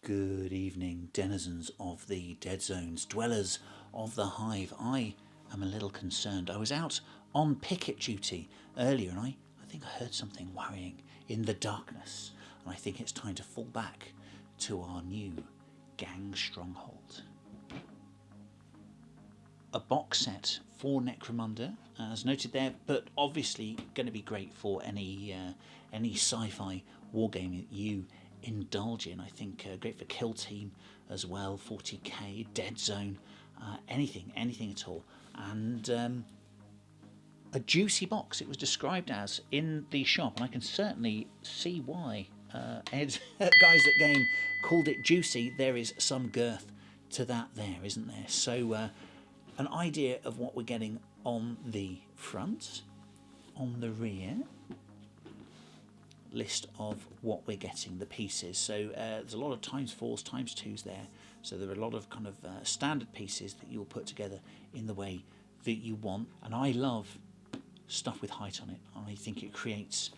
Good evening, denizens of the dead zones, dwellers of the hive. I am a little concerned. I was out on picket duty earlier and I think I heard something worrying in the darkness. And I think it's time to fall back to our new gang stronghold. A box set for Necromunda, as noted there, but obviously going to be great for any sci-fi wargame that you indulge in. I think great for Kill Team as well, 40k, Dead Zone, anything at all. And a juicy box it was described as in the shop, and I can certainly see why Ed, guys at Game, called it juicy. There is some girth to that there, isn't there? So an idea of what we're getting on the front, on the rear, list of what we're getting, the pieces. So there's a lot of ×4s, ×2s there. So there are a lot of kind of standard pieces that you'll put together in the way that you want. And I love stuff with height on it. I think it creates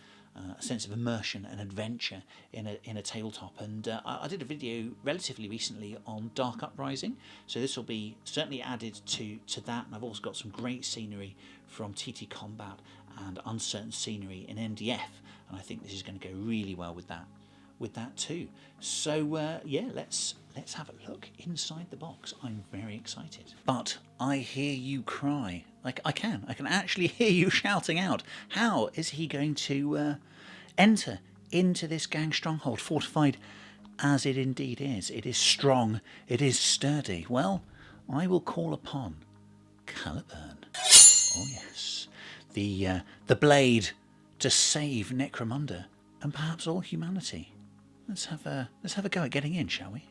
a sense of immersion and adventure in a tabletop. And I did a video relatively recently on Dark Uprising, so this will be certainly added to that. And I've also got some great scenery from TT Combat and uncertain scenery in MDF, and I think this is going to go really well with that too. So yeah, let's have a look inside the box. I'm very excited. But I hear you cry. Like I can actually hear you shouting out. How is he going to enter into this gang stronghold, fortified as it indeed is? It is strong, it is sturdy. Well, I will call upon Caliburn. Oh yes, the blade to save Necromunda and perhaps all humanity. Let's have a go at getting in, shall we?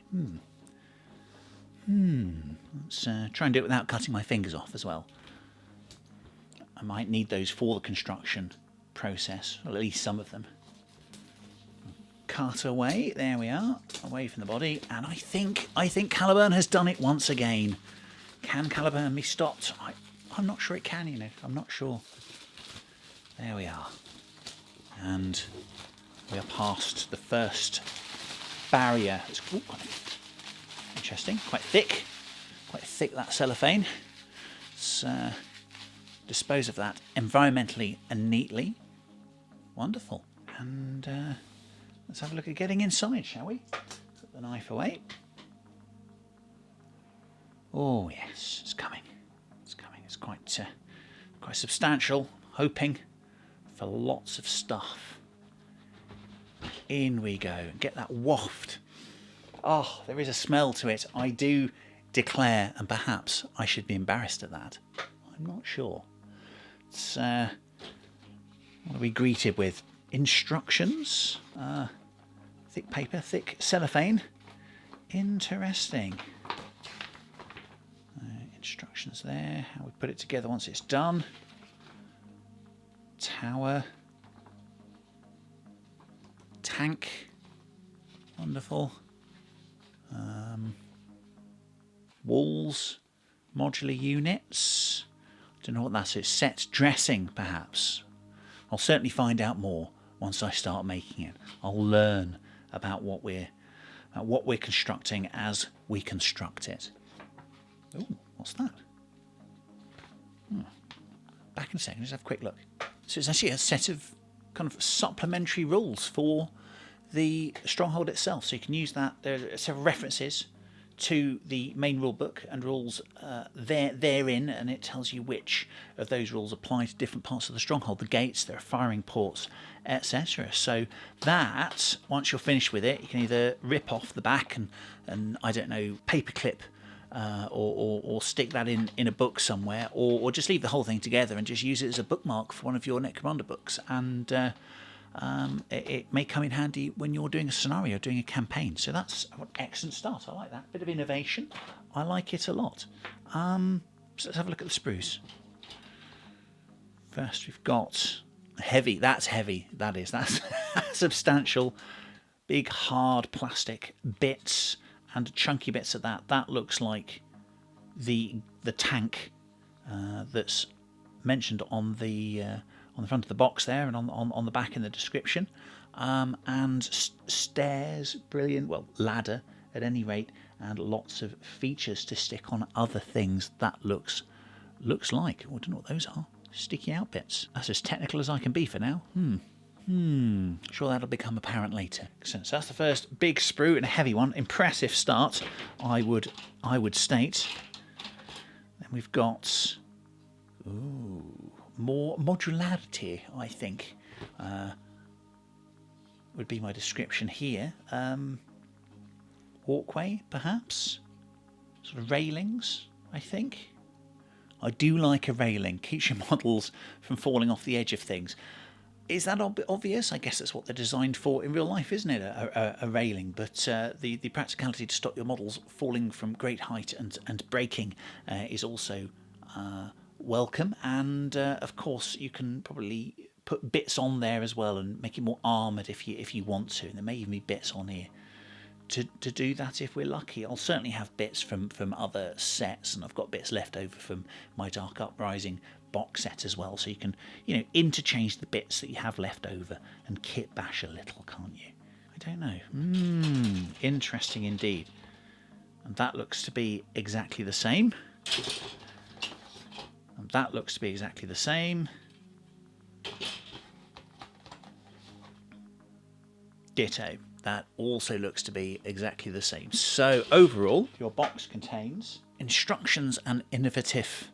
Let's try and do it without cutting my fingers off as well. I might need those for the construction process, or at least some of them. Cut away, there we are, away from the body, and I think Caliburn has done it once again. Can Caliburn be stopped? I'm not sure it can, you know, I'm not sure. There we are. And we are past the first barrier. It's interesting, quite thick that cellophane. Let's dispose of that environmentally and neatly. Wonderful. And let's have a look at getting inside, shall we? Put the knife away. Oh yes, it's coming. It's quite substantial. Hoping for lots of stuff. In we go. Get that waft. Oh, there is a smell to it. I do declare, and perhaps I should be embarrassed at that. I'm not sure. It's what are we greeted with? Instructions. Thick paper, thick cellophane. Interesting. Instructions there. How we put it together once it's done. Tower. Tank. Wonderful. Walls. Modular units. Don't know what that is. Set dressing, perhaps. I'll certainly find out more once I start making it. I'll learn about what we're constructing as we construct it. Oh, what's that? Back in a second. Just have a quick look. So it's actually a set of kind of supplementary rules for the stronghold itself. So you can use that. There are several references to the main rule book and rules therein, and it tells you which of those rules apply to different parts of the stronghold, the gates, there are firing ports, etc. So that, once you're finished with it, you can either rip off the back and I don't know, paperclip or stick that in a book somewhere, or just leave the whole thing together and just use it as a bookmark for one of your Necromunda books. And it may come in handy when you're doing a scenario, doing a campaign. So that's an excellent start. I like that. Bit of innovation. I like it a lot. So let's have a look at the sprues. First we've got heavy. That's heavy. That's substantial. Big hard plastic bits and chunky bits of that. That looks like the tank that's mentioned on the front of the box there, and on the back in the description. And stairs, brilliant. Well, ladder at any rate, and lots of features to stick on other things. That looks like, oh, I don't know what those are, sticky out bits. That's as technical as I can be for now. Sure, that'll become apparent later. So that's the first big sprue and a heavy one. Impressive start, I would state. Then we've got more modularity, I think, would be my description here. Walkway, perhaps, sort of railings, I think. I do like a railing, keeps your models from falling off the edge of things. Is that obvious? I guess that's what they're designed for in real life, isn't it? A railing, but the practicality to stop your models falling from great height and breaking is also welcome. And of course, you can probably put bits on there as well and make it more armoured if you want to. And there may even be bits on here to do that if we're lucky. I'll certainly have bits from other sets, and I've got bits left over from my Dark Uprising box set as well, so you can interchange the bits that you have left over and kit bash a little, can't you? I don't know. Interesting indeed. And that looks to be exactly the same. And that looks to be exactly the same. Ditto. That also looks to be exactly the same. So overall, your box contains instructions and innovative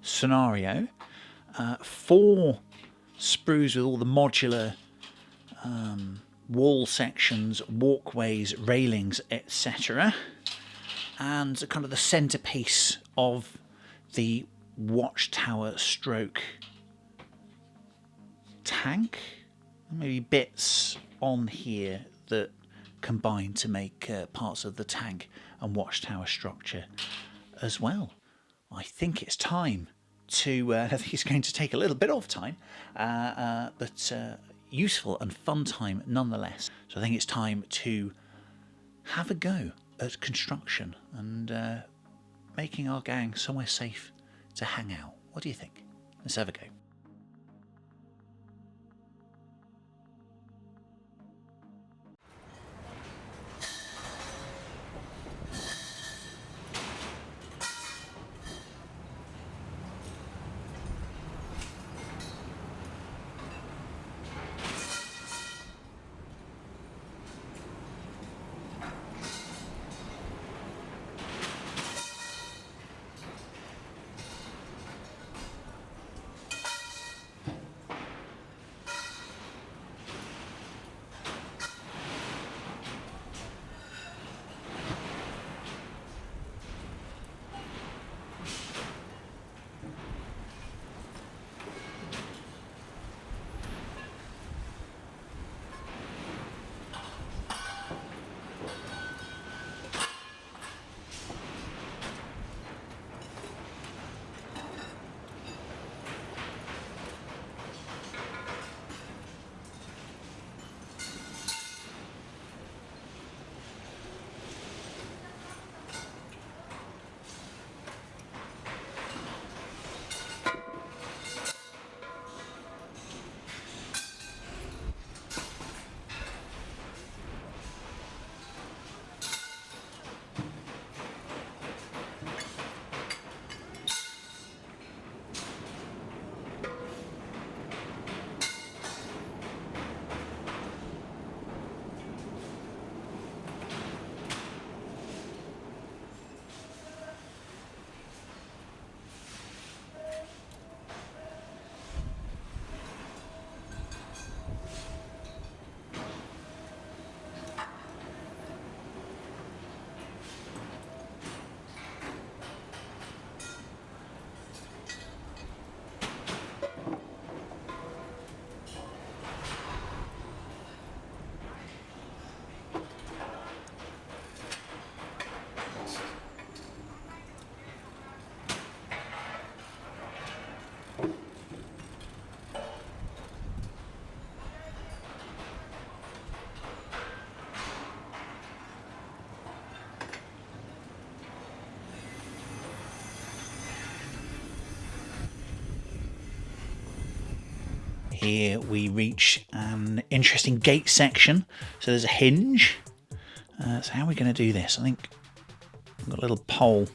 scenario, 4 sprues with all the modular wall sections, walkways, railings, etc., and kind of the centerpiece of the watchtower stroke tank. Maybe bits on here that combine to make parts of the tank and watchtower structure as well. I think it's time to, I think it's going to take a little bit of time, but useful and fun time nonetheless. So I think it's time to have a go at construction and making our gang somewhere safe to hang out. What do you think? Let's have a go. Here we reach an interesting gate section. So there's a hinge So how are we going to do this? I think I've got a little pole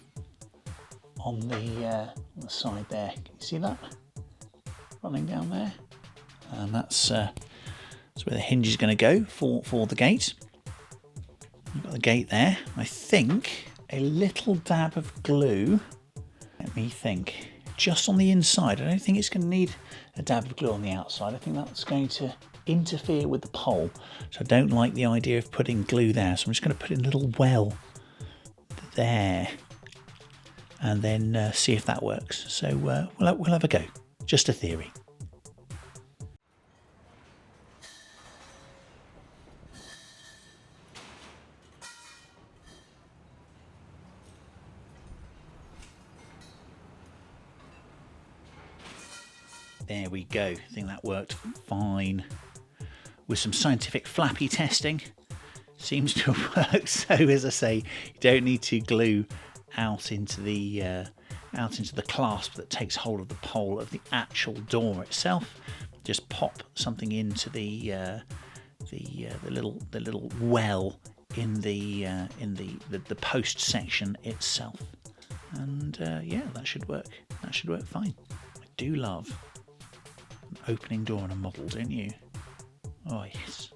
on the side there. Can you see that? Running down there. And that's where the hinge is going to go for the gate. You've got the gate there. I think a little dab of glue, let me think, just on the inside. I don't think it's going to need a dab of glue on the outside. I think that's going to interfere with the pole. So I don't like the idea of putting glue there. So I'm just going to put in a little well there and then see if that works. So we'll have a go. Just a theory. There we go. I think that worked fine. With some scientific flappy testing, seems to have worked. So as I say, you don't need to glue out into the clasp that takes hold of the pole of the actual door itself. Just pop something into the little well in the post section itself, and yeah, that should work. That should work fine. I do love an opening door on a model, don't you? Oh yes.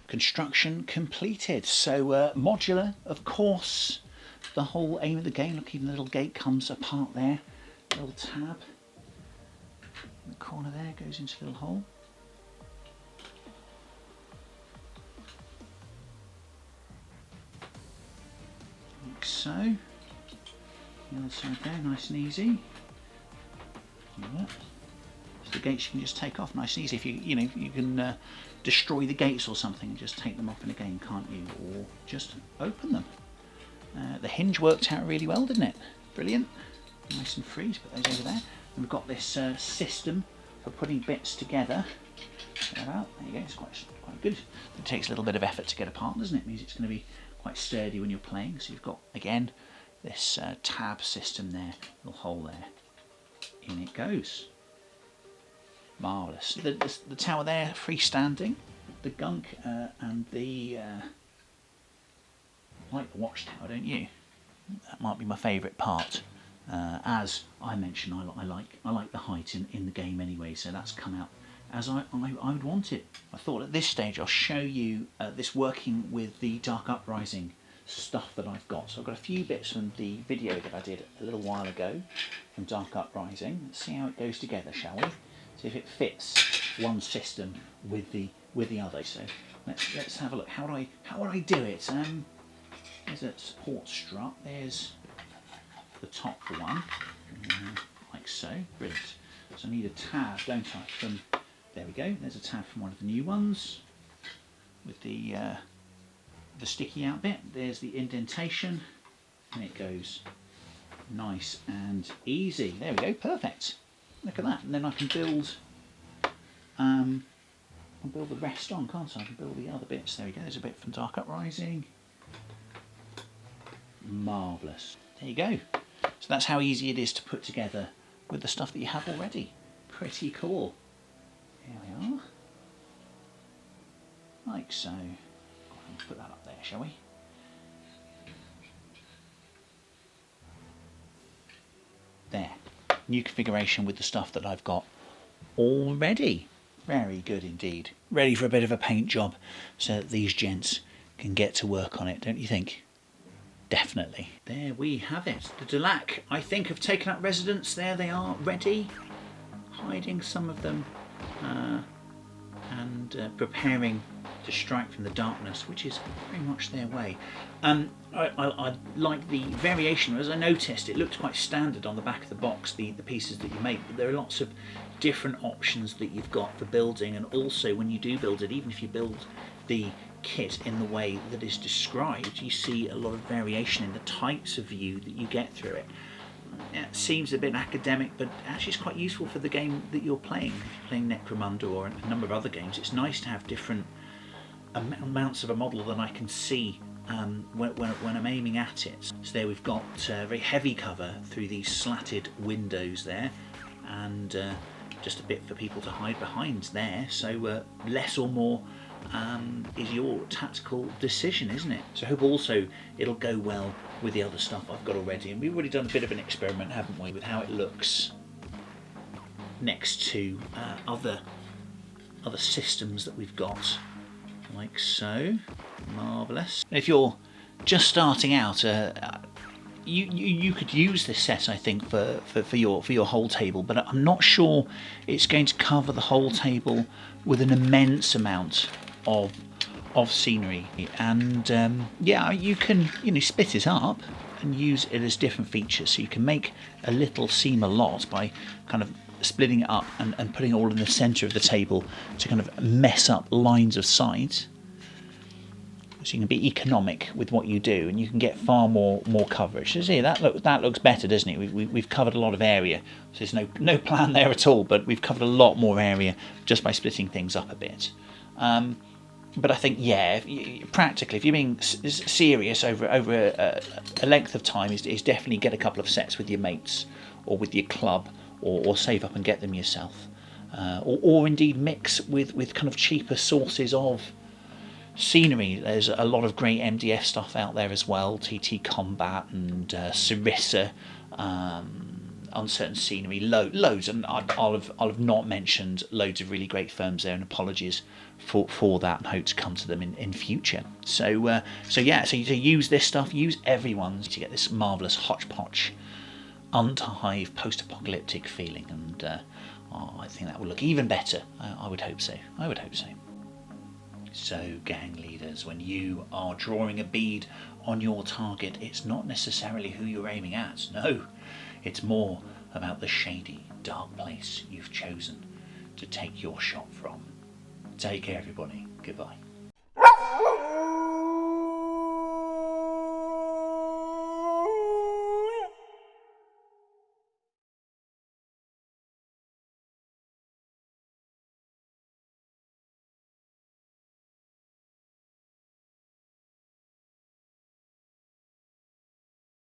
Construction completed. So modular, of course. The whole aim of the game. Look, even the little gate comes apart there. Little tab in the corner there goes into a little hole. Like so. The other side there, nice and easy. Like that. So the gates you can just take off nice and easy. If you can destroy the gates or something and just take them off in a game, can't you? Or just open them. The hinge worked out really well, didn't it? Brilliant. Nice and free. Just put those over there. And we've got this system for putting bits together. There you go. It's quite good. It takes a little bit of effort to get apart, doesn't it? It means it's going to be quite sturdy when you're playing. So you've got, again, this tab system there. Little hole there. In it goes. Marvellous. The tower there, freestanding. The gunk and the... I like the watchtower, don't you? That might be my favourite part. As I mentioned, I like the height in the game anyway, so that's come out as I would want it. I thought at this stage I'll show you this working with the Dark Uprising stuff that I've got. So I've got a few bits from the video that I did a little while ago from Dark Uprising. Let's see how it goes together, shall we? See if it fits one system with the other. So let's have a look. How would I do it? There's a support strut. There's the top one, like so. Brilliant. So I need a tab, don't I? From there we go. There's a tab from one of the new ones with the sticky out bit. There's the indentation, and it goes nice and easy. There we go. Perfect. Look at that. And then I can build. I'll build the rest on, can't I? I can build the other bits. There we go. There's a bit from Dark Uprising. Marvellous. There you go. So that's how easy it is to put together with the stuff that you have already. Pretty cool. Here we are. Like so. Let's put that up there, shall we? new configuration with the stuff that I've got already. Very good indeed. Ready for a bit of a paint job so that these gents can get to work on it, don't you think? Definitely. There we have it. The Delac, I think, have taken up residence. There they are, ready, hiding some of them, and preparing to strike from the darkness, which is very much their way. I like the variation. As I noticed, it looked quite standard on the back of the box, the pieces that you make, but there are lots of different options that you've got for building, and also when you do build it, even if you build the kit in the way that is described, you see a lot of variation in the types of view that you get through it. It seems a bit academic, but actually it's quite useful for the game that you're playing. If you're playing Necromunda or a number of other games, it's nice to have different amounts of a model that I can see when I'm aiming at it. So there we've got very heavy cover through these slatted windows there, and just a bit for people to hide behind there, so less or more is your tactical decision, isn't it? So I hope also it'll go well with the other stuff I've got already, and we've already done a bit of an experiment, haven't we, with how it looks next to other systems that we've got, like so. Marvellous. If you're just starting out, you could use this set, I think, for your whole table, but I'm not sure it's going to cover the whole table with an immense amount of scenery. And yeah, you can split it up and use it as different features. So you can make a little seem a lot by kind of splitting it up and putting it all in the centre of the table to kind of mess up lines of sight. So you can be economic with what you do, and you can get far more coverage. So see, that looks better, doesn't it? We've covered a lot of area. So there's no plan there at all, but we've covered a lot more area just by splitting things up a bit. But I think, yeah, practically, if you're being serious over a length of time, is definitely get a couple of sets with your mates or with your club, or save up and get them yourself, or indeed mix with kind of cheaper sources of scenery. There's a lot of great MDF stuff out there as well, TT Combat and Sarissa, Uncertain Scenery, loads, and I'll have not mentioned loads of really great firms there, and apologies for that, and hope to come to them in future. So yeah, so you use this stuff, use everyone's to get this marvellous hodgepodge Underhive post-apocalyptic feeling, and I think that will look even better. I would hope so. So, gang leaders, when you are drawing a bead on your target, it's not necessarily who you're aiming at. No, it's more about the shady, dark place you've chosen to take your shot from. Take care, everybody. Goodbye.